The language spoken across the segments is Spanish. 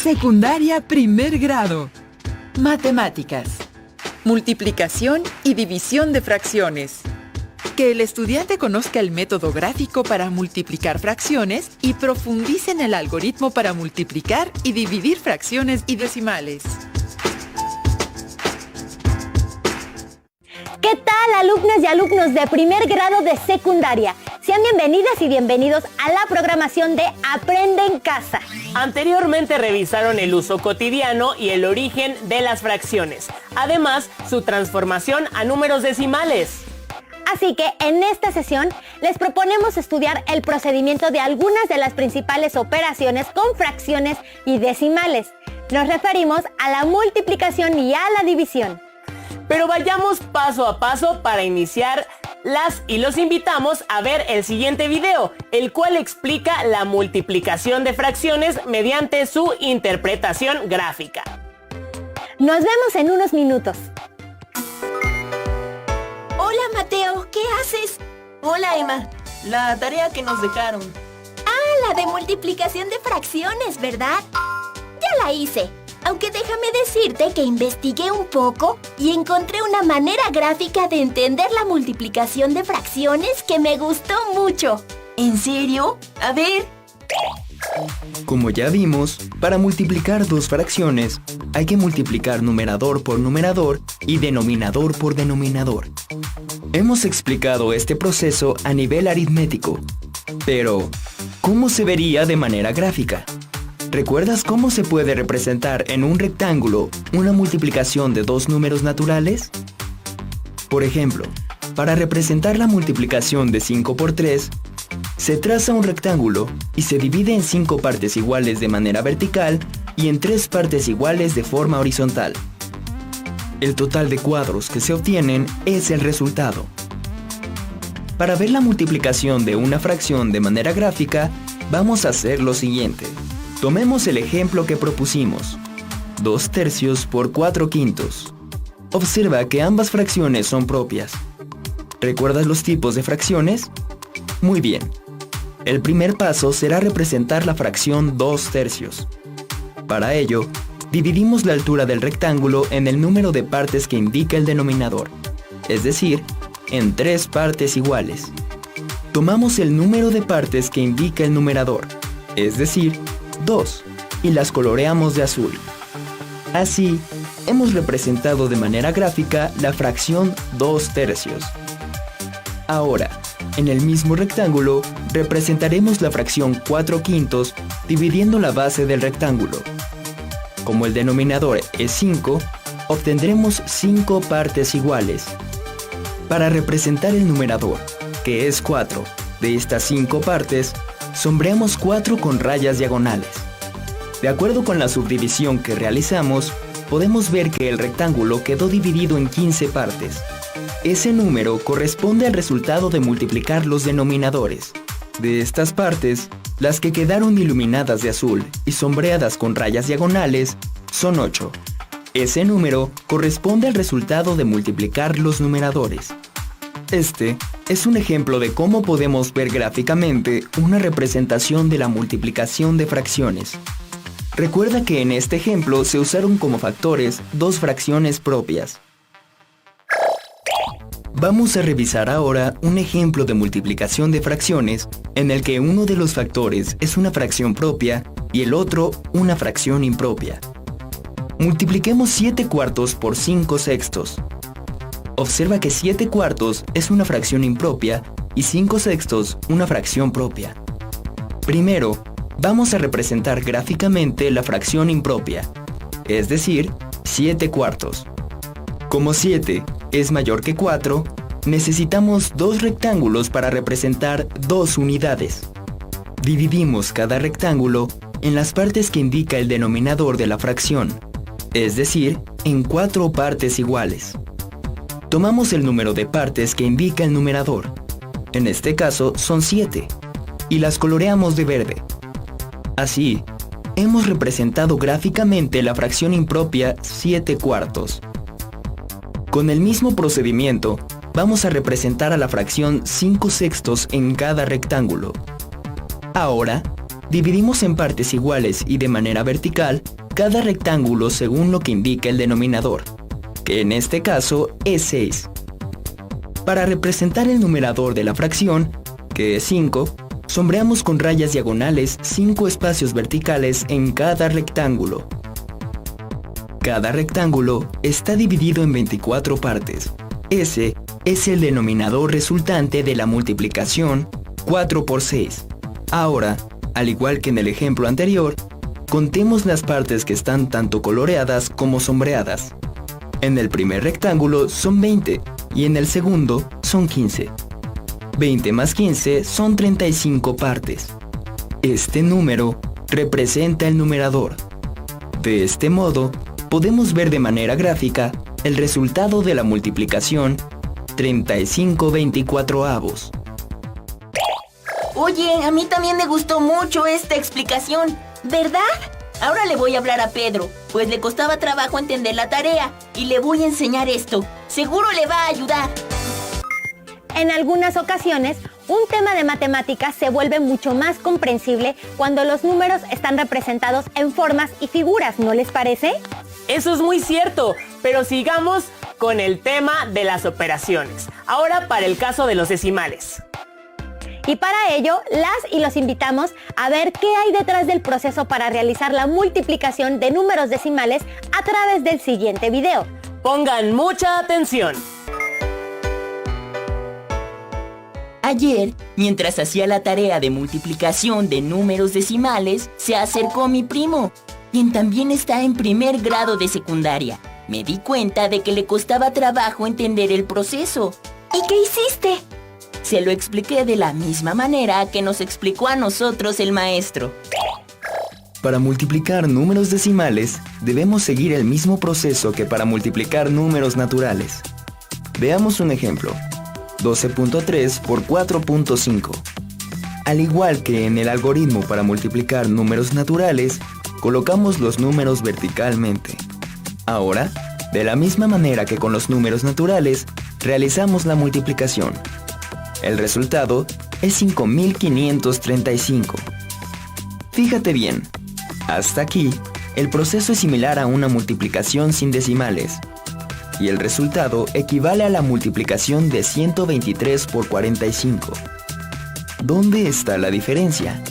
Secundaria primer grado. Matemáticas. Multiplicación y división de fracciones. Que el estudiante conozca el método gráfico para multiplicar fracciones y profundice en el algoritmo para multiplicar y dividir fracciones y decimales. ¿Qué tal, alumnas y alumnos de primer grado de secundaria? Sean bienvenidas y bienvenidos a la programación de Aprende en Casa. Anteriormente revisaron el uso cotidiano y el origen de las fracciones. Además, su transformación a números decimales. Así que en esta sesión les proponemos estudiar el procedimiento de algunas de las principales operaciones con fracciones y decimales. Nos referimos a la multiplicación y a la división. Pero vayamos paso a paso para iniciar y los invitamos a ver el siguiente video, el cual explica la multiplicación de fracciones mediante su interpretación gráfica. Nos vemos en unos minutos. Hola, Mateo, ¿qué haces? Hola, Emma. La tarea que nos dejaron. Ah, la de multiplicación de fracciones, ¿verdad? Ya la hice. Aunque déjame decirte que investigué un poco y encontré una manera gráfica de entender la multiplicación de fracciones que me gustó mucho. ¿En serio? A ver. Como ya vimos, para multiplicar dos fracciones, hay que multiplicar numerador por numerador y denominador por denominador. Hemos explicado este proceso a nivel aritmético, pero ¿cómo se vería de manera gráfica? ¿Recuerdas cómo se puede representar en un rectángulo una multiplicación de dos números naturales? Por ejemplo, para representar la multiplicación de 5 por 3, se traza un rectángulo y se divide en 5 partes iguales de manera vertical y en 3 partes iguales de forma horizontal. El total de cuadros que se obtienen es el resultado. Para ver la multiplicación de una fracción de manera gráfica, vamos a hacer lo siguiente. Tomemos el ejemplo que propusimos, 2 tercios por 4 quintos. Observa que ambas fracciones son propias. ¿Recuerdas los tipos de fracciones? Muy bien. El primer paso será representar la fracción 2 tercios. Para ello, dividimos la altura del rectángulo en el número de partes que indica el denominador, es decir, en 3 partes iguales. Tomamos el número de partes que indica el numerador, es decir, 2, y las coloreamos de azul. Así, hemos representado de manera gráfica la fracción 2 tercios. Ahora, en el mismo rectángulo, representaremos la fracción 4 quintos dividiendo la base del rectángulo. Como el denominador es 5, obtendremos 5 partes iguales. Para representar el numerador, que es 4, de estas 5 partes, sombreamos 4 con rayas diagonales. De acuerdo con la subdivisión que realizamos, podemos ver que el rectángulo quedó dividido en 15 partes. Ese número corresponde al resultado de multiplicar los denominadores. De estas partes, las que quedaron iluminadas de azul y sombreadas con rayas diagonales son 8. Ese número corresponde al resultado de multiplicar los numeradores. Este es un ejemplo de cómo podemos ver gráficamente una representación de la multiplicación de fracciones. Recuerda que en este ejemplo se usaron como factores dos fracciones propias. Vamos a revisar ahora un ejemplo de multiplicación de fracciones en el que uno de los factores es una fracción propia y el otro una fracción impropia. Multipliquemos 7 cuartos por 5 sextos. Observa que 7 cuartos es una fracción impropia y 5 sextos una fracción propia. Primero, vamos a representar gráficamente la fracción impropia, es decir, 7 cuartos. Como 7 es mayor que 4, necesitamos 2 rectángulos para representar 2 unidades. Dividimos cada rectángulo en las partes que indica el denominador de la fracción, es decir, en 4 partes iguales. Tomamos el número de partes que indica el numerador, en este caso son 7, y las coloreamos de verde. Así, hemos representado gráficamente la fracción impropia 7 cuartos. Con el mismo procedimiento, vamos a representar a la fracción 5 sextos en cada rectángulo. Ahora, dividimos en partes iguales y de manera vertical cada rectángulo según lo que indica el denominador, que en este caso es 6. Para representar el numerador de la fracción, que es 5, sombreamos con rayas diagonales 5 espacios verticales en cada rectángulo. Cada rectángulo está dividido en 24 partes. Ese es el denominador resultante de la multiplicación 4 por 6. Ahora, al igual que en el ejemplo anterior, contemos las partes que están tanto coloreadas como sombreadas. En el primer rectángulo son 20 y en el segundo son 15. 20 más 15 son 35 partes. Este número representa el numerador. De este modo, podemos ver de manera gráfica el resultado de la multiplicación 35/24. Oye, a mí también me gustó mucho esta explicación, ¿verdad? Ahora le voy a hablar a Pedro, pues le costaba trabajo entender la tarea y le voy a enseñar esto. Seguro le va a ayudar. En algunas ocasiones, un tema de matemáticas se vuelve mucho más comprensible cuando los números están representados en formas y figuras, ¿no les parece? Eso es muy cierto, pero sigamos con el tema de las operaciones. Ahora para el caso de los decimales. Y para ello, las y los invitamos a ver qué hay detrás del proceso para realizar la multiplicación de números decimales a través del siguiente video. Pongan mucha atención. Ayer, mientras hacía la tarea de multiplicación de números decimales, se acercó mi primo, quien también está en primer grado de secundaria. Me di cuenta de que le costaba trabajo entender el proceso. ¿Y qué hiciste? Se lo expliqué de la misma manera que nos explicó a nosotros el maestro. Para multiplicar números decimales, debemos seguir el mismo proceso que para multiplicar números naturales. Veamos un ejemplo. 12.3 por 4.5. Al igual que en el algoritmo para multiplicar números naturales, colocamos los números verticalmente. Ahora, de la misma manera que con los números naturales, realizamos la multiplicación. El resultado es 5535. Fíjate bien, hasta aquí, el proceso es similar a una multiplicación sin decimales, y el resultado equivale a la multiplicación de 123 por 45. ¿Dónde está la diferencia?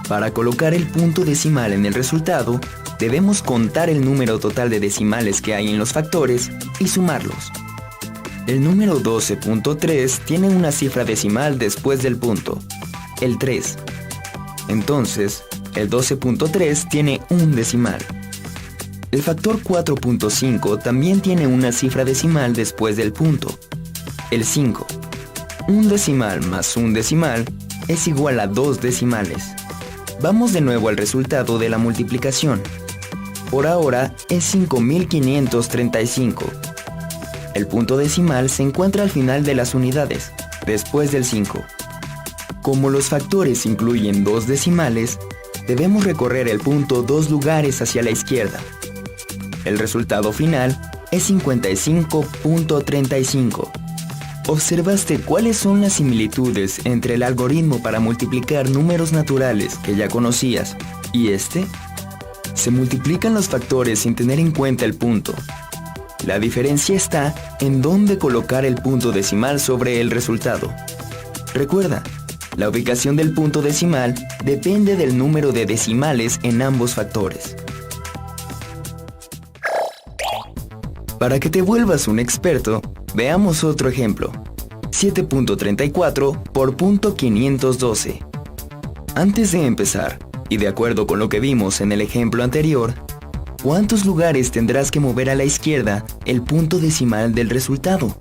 Para colocar el punto decimal en el resultado, debemos contar el número total de decimales que hay en los factores y sumarlos. El número 12.3 tiene una cifra decimal después del punto, el 3. Entonces, el 12.3 tiene un decimal. El factor 4.5 también tiene una cifra decimal después del punto, el 5. Un decimal más un decimal es igual a 2 decimales. Vamos de nuevo al resultado de la multiplicación. Por ahora es 5535. El punto decimal se encuentra al final de las unidades, después del 5. Como los factores incluyen 2 decimales, debemos recorrer el punto 2 lugares hacia la izquierda. El resultado final es 55.35. ¿Observaste cuáles son las similitudes entre el algoritmo para multiplicar números naturales que ya conocías y este? Se multiplican los factores sin tener en cuenta el punto. La diferencia está en dónde colocar el punto decimal sobre el resultado. Recuerda, la ubicación del punto decimal depende del número de decimales en ambos factores. Para que te vuelvas un experto, veamos otro ejemplo. 7.34 por .512. Antes de empezar, y de acuerdo con lo que vimos en el ejemplo anterior, ¿cuántos lugares tendrás que mover a la izquierda el punto decimal del resultado?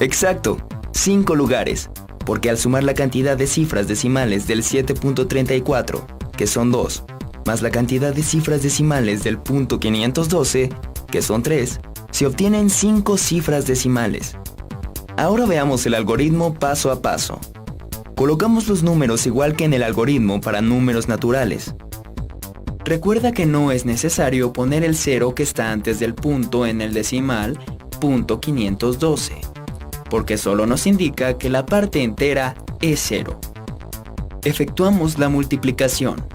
Exacto, 5 lugares, porque al sumar la cantidad de cifras decimales del 7.34, que son 2, más la cantidad de cifras decimales del punto 512, que son 3, se obtienen 5 cifras decimales. Ahora veamos el algoritmo paso a paso. Colocamos los números igual que en el algoritmo para números naturales. Recuerda que no es necesario poner el 0 que está antes del punto en el decimal .512, porque solo nos indica que la parte entera es 0. efectuamos la multiplicación.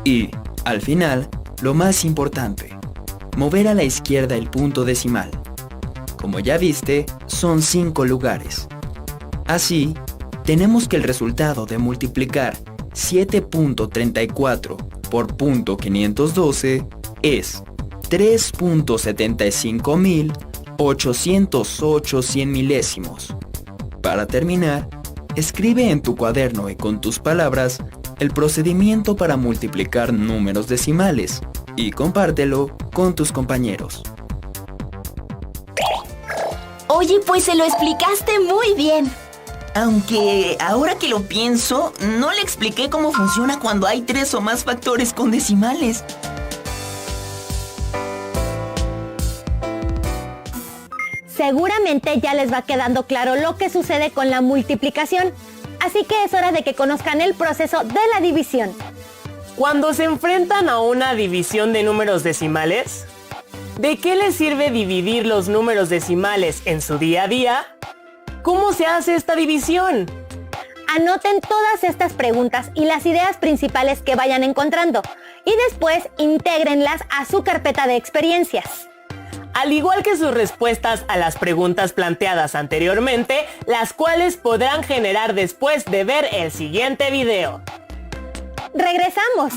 Y, al final, lo más importante, mover a la izquierda el punto decimal. Como ya viste, son 5 lugares. Así, tenemos que el resultado de multiplicar 7.34 por .512 es 3.75.808 cien milésimos. Para terminar, escribe en tu cuaderno y con tus palabras el procedimiento para multiplicar números decimales y compártelo con tus compañeros. Oye, pues se lo explicaste muy bien. Aunque, ahora que lo pienso, no le expliqué cómo funciona cuando hay 3 o más factores con decimales. Seguramente ya les va quedando claro lo que sucede con la multiplicación, así que es hora de que conozcan el proceso de la división. Cuando se enfrentan a una división de números decimales, ¿de qué les sirve dividir los números decimales en su día a día? ¿Cómo se hace esta división? Anoten todas estas preguntas y las ideas principales que vayan encontrando y después intégrenlas a su carpeta de experiencias. Al igual que sus respuestas a las preguntas planteadas anteriormente, las cuales podrán generar después de ver el siguiente video. ¡Regresamos!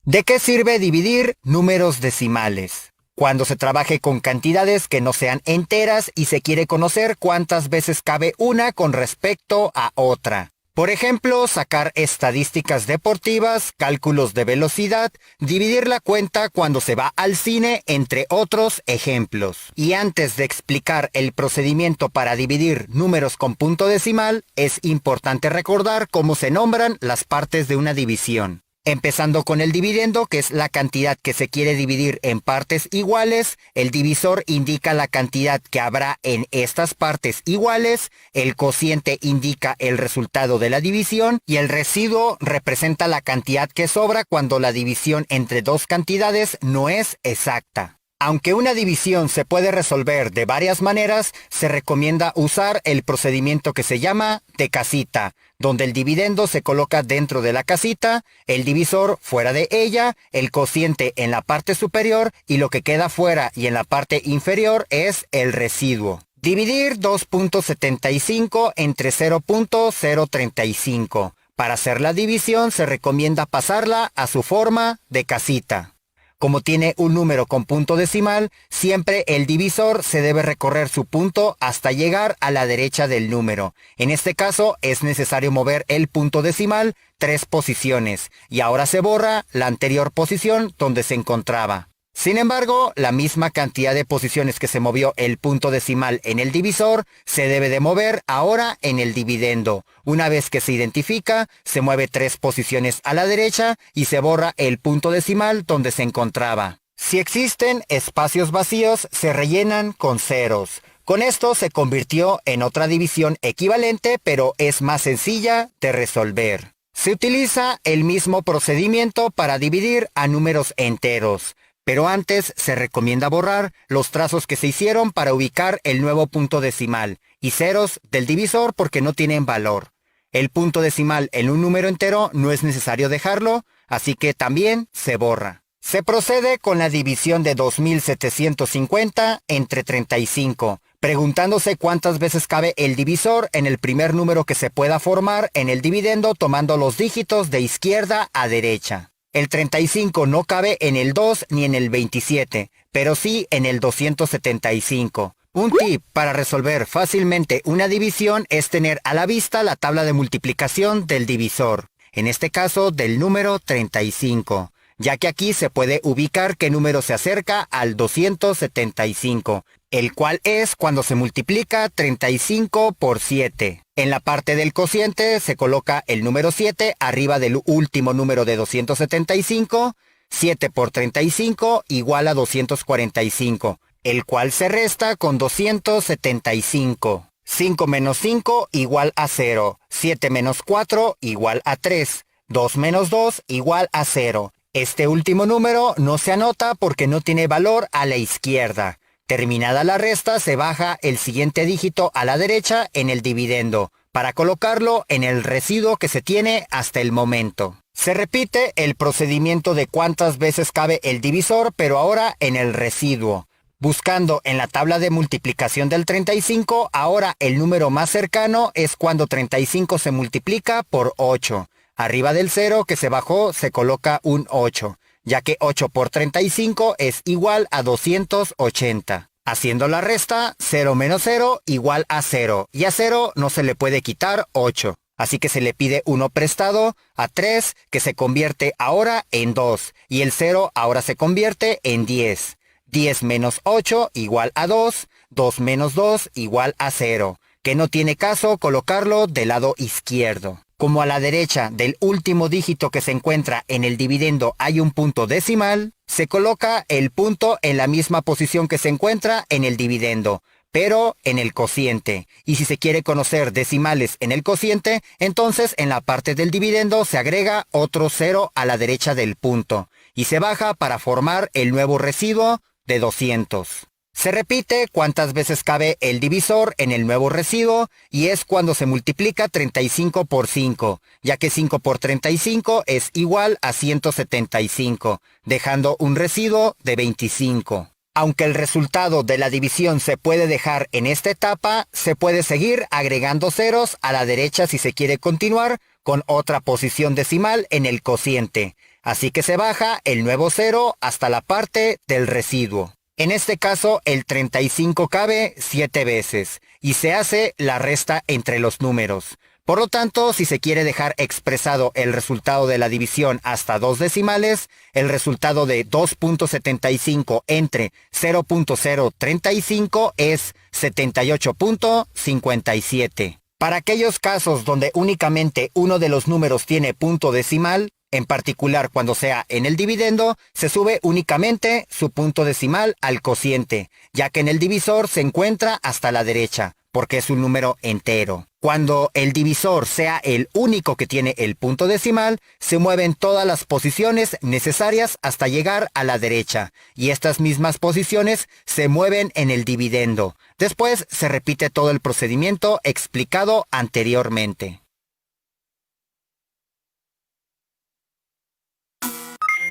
¿De qué sirve dividir números decimales? Cuando se trabaje con cantidades que no sean enteras y se quiere conocer cuántas veces cabe una con respecto a otra. Por ejemplo, sacar estadísticas deportivas, cálculos de velocidad, dividir la cuenta cuando se va al cine, entre otros ejemplos. Y antes de explicar el procedimiento para dividir números con punto decimal, es importante recordar cómo se nombran las partes de una división. Empezando con el dividendo, que es la cantidad que se quiere dividir en partes iguales. El divisor indica la cantidad que habrá en estas partes iguales. El cociente indica el resultado de la división. Y el residuo representa la cantidad que sobra cuando la división entre dos cantidades no es exacta. Aunque una división se puede resolver de varias maneras, se recomienda usar el procedimiento que se llama de casita, donde el dividendo se coloca dentro de la casita, el divisor fuera de ella, el cociente en la parte superior y lo que queda fuera y en la parte inferior es el residuo. Dividir 2.75 entre 0.035. Para hacer la división se recomienda pasarla a su forma de casita. Como tiene un número con punto decimal, siempre el divisor se debe recorrer su punto hasta llegar a la derecha del número. En este caso es necesario mover el punto decimal 3 posiciones y ahora se borra la anterior posición donde se encontraba. Sin embargo, la misma cantidad de posiciones que se movió el punto decimal en el divisor se debe de mover ahora en el dividendo. Una vez que se identifica, se mueve 3 posiciones a la derecha y se borra el punto decimal donde se encontraba. Si existen espacios vacíos, se rellenan con ceros. Con esto se convirtió en otra división equivalente, pero es más sencilla de resolver. Se utiliza el mismo procedimiento para dividir a números enteros. Pero antes se recomienda borrar los trazos que se hicieron para ubicar el nuevo punto decimal y ceros del divisor porque no tienen valor. El punto decimal en un número entero no es necesario dejarlo, así que también se borra. Se procede con la división de 2750 entre 35, preguntándose cuántas veces cabe el divisor en el primer número que se pueda formar en el dividendo tomando los dígitos de izquierda a derecha. El 35 no cabe en el 2 ni en el 27, pero sí en el 275. Un tip para resolver fácilmente una división es tener a la vista la tabla de multiplicación del divisor, en este caso del número 35, ya que aquí se puede ubicar qué número se acerca al 275, el cual es cuando se multiplica 35 por 7. En la parte del cociente se coloca el número 7 arriba del último número de 275, 7 por 35 igual a 245, el cual se resta con 275. 5 menos 5 igual a 0, 7 menos 4 igual a 3, 2 menos 2 igual a 0. Este último número no se anota porque no tiene valor a la izquierda. Terminada la resta, se baja el siguiente dígito a la derecha en el dividendo, para colocarlo en el residuo que se tiene hasta el momento. Se repite el procedimiento de cuántas veces cabe el divisor, pero ahora en el residuo. Buscando en la tabla de multiplicación del 35, ahora el número más cercano es cuando 35 se multiplica por 8. Arriba del 0 que se bajó se coloca un 8, ya que 8 por 35 es igual a 280. Haciendo la resta, 0 menos 0 igual a 0, y a 0 no se le puede quitar 8. Así que se le pide 1 prestado a 3, que se convierte ahora en 2, y el 0 ahora se convierte en 10. 10 menos 8 igual a 2, 2 menos 2 igual a 0, que no tiene caso colocarlo del lado izquierdo. Como a la derecha del último dígito que se encuentra en el dividendo hay un punto decimal, se coloca el punto en la misma posición que se encuentra en el dividendo, pero en el cociente. Y si se quiere conocer decimales en el cociente, entonces en la parte del dividendo se agrega otro 0 a la derecha del punto, y se baja para formar el nuevo residuo de 200. Se repite cuántas veces cabe el divisor en el nuevo residuo, y es cuando se multiplica 35 por 5, ya que 5 por 35 es igual a 175, dejando un residuo de 25. Aunque el resultado de la división se puede dejar en esta etapa, se puede seguir agregando ceros a la derecha si se quiere continuar con otra posición decimal en el cociente. Así que se baja el nuevo 0 hasta la parte del residuo. En este caso, el 35 cabe 7 veces y se hace la resta entre los números. Por lo tanto, si se quiere dejar expresado el resultado de la división hasta 2 decimales, el resultado de 2.75 entre 0.035 es 78.57. Para aquellos casos donde únicamente uno de los números tiene punto decimal, en particular cuando sea en el dividendo, se sube únicamente su punto decimal al cociente, ya que en el divisor se encuentra hasta la derecha, porque es un número entero. Cuando el divisor sea el único que tiene el punto decimal, se mueven todas las posiciones necesarias hasta llegar a la derecha, y estas mismas posiciones se mueven en el dividendo. Después se repite todo el procedimiento explicado anteriormente.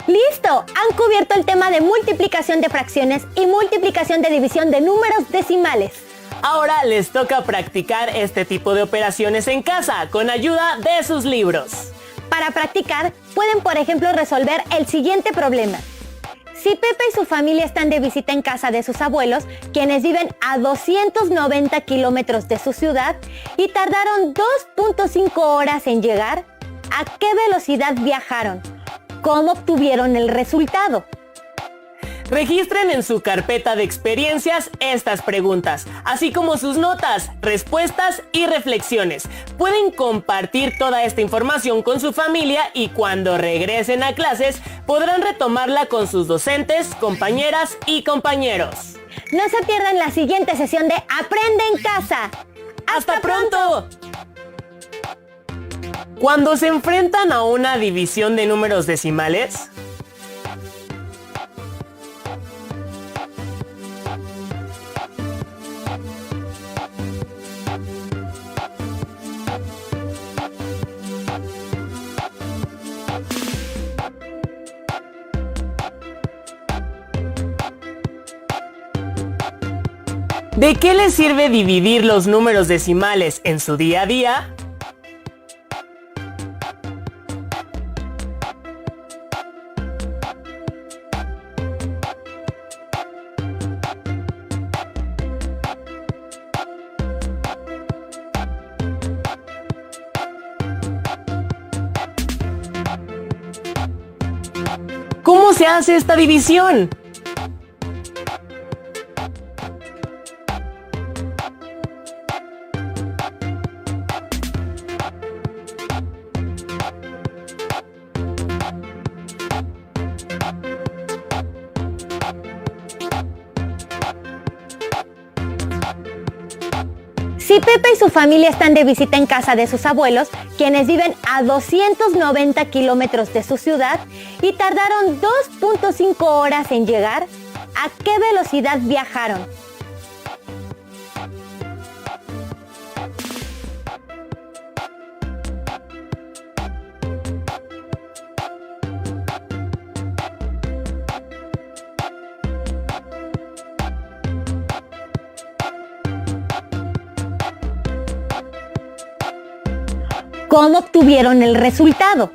¡Listo! Han cubierto el tema de multiplicación de fracciones y multiplicación de división de números decimales. Ahora les toca practicar este tipo de operaciones en casa con ayuda de sus libros. Para practicar, pueden por ejemplo resolver el siguiente problema. Si Pepe y su familia están de visita en casa de sus abuelos, quienes viven a 290 kilómetros de su ciudad, y tardaron 2.5 horas en llegar, ¿a qué velocidad viajaron? ¿Cómo obtuvieron el resultado? Registren en su carpeta de experiencias estas preguntas, así como sus notas, respuestas y reflexiones. Pueden compartir toda esta información con su familia y cuando regresen a clases podrán retomarla con sus docentes, compañeras y compañeros. No se pierdan la siguiente sesión de Aprende en Casa. ¡Hasta pronto! Cuando se enfrentan a una división de números decimales, ¿de qué les sirve dividir los números decimales en su día a día? ¿Cómo se hace esta división? Si Pepe y su familia están de visita en casa de sus abuelos, quienes viven a 290 kilómetros de su ciudad, y tardaron 2.5 horas en llegar, ¿a qué velocidad viajaron? cómo obtuvieron el resultado.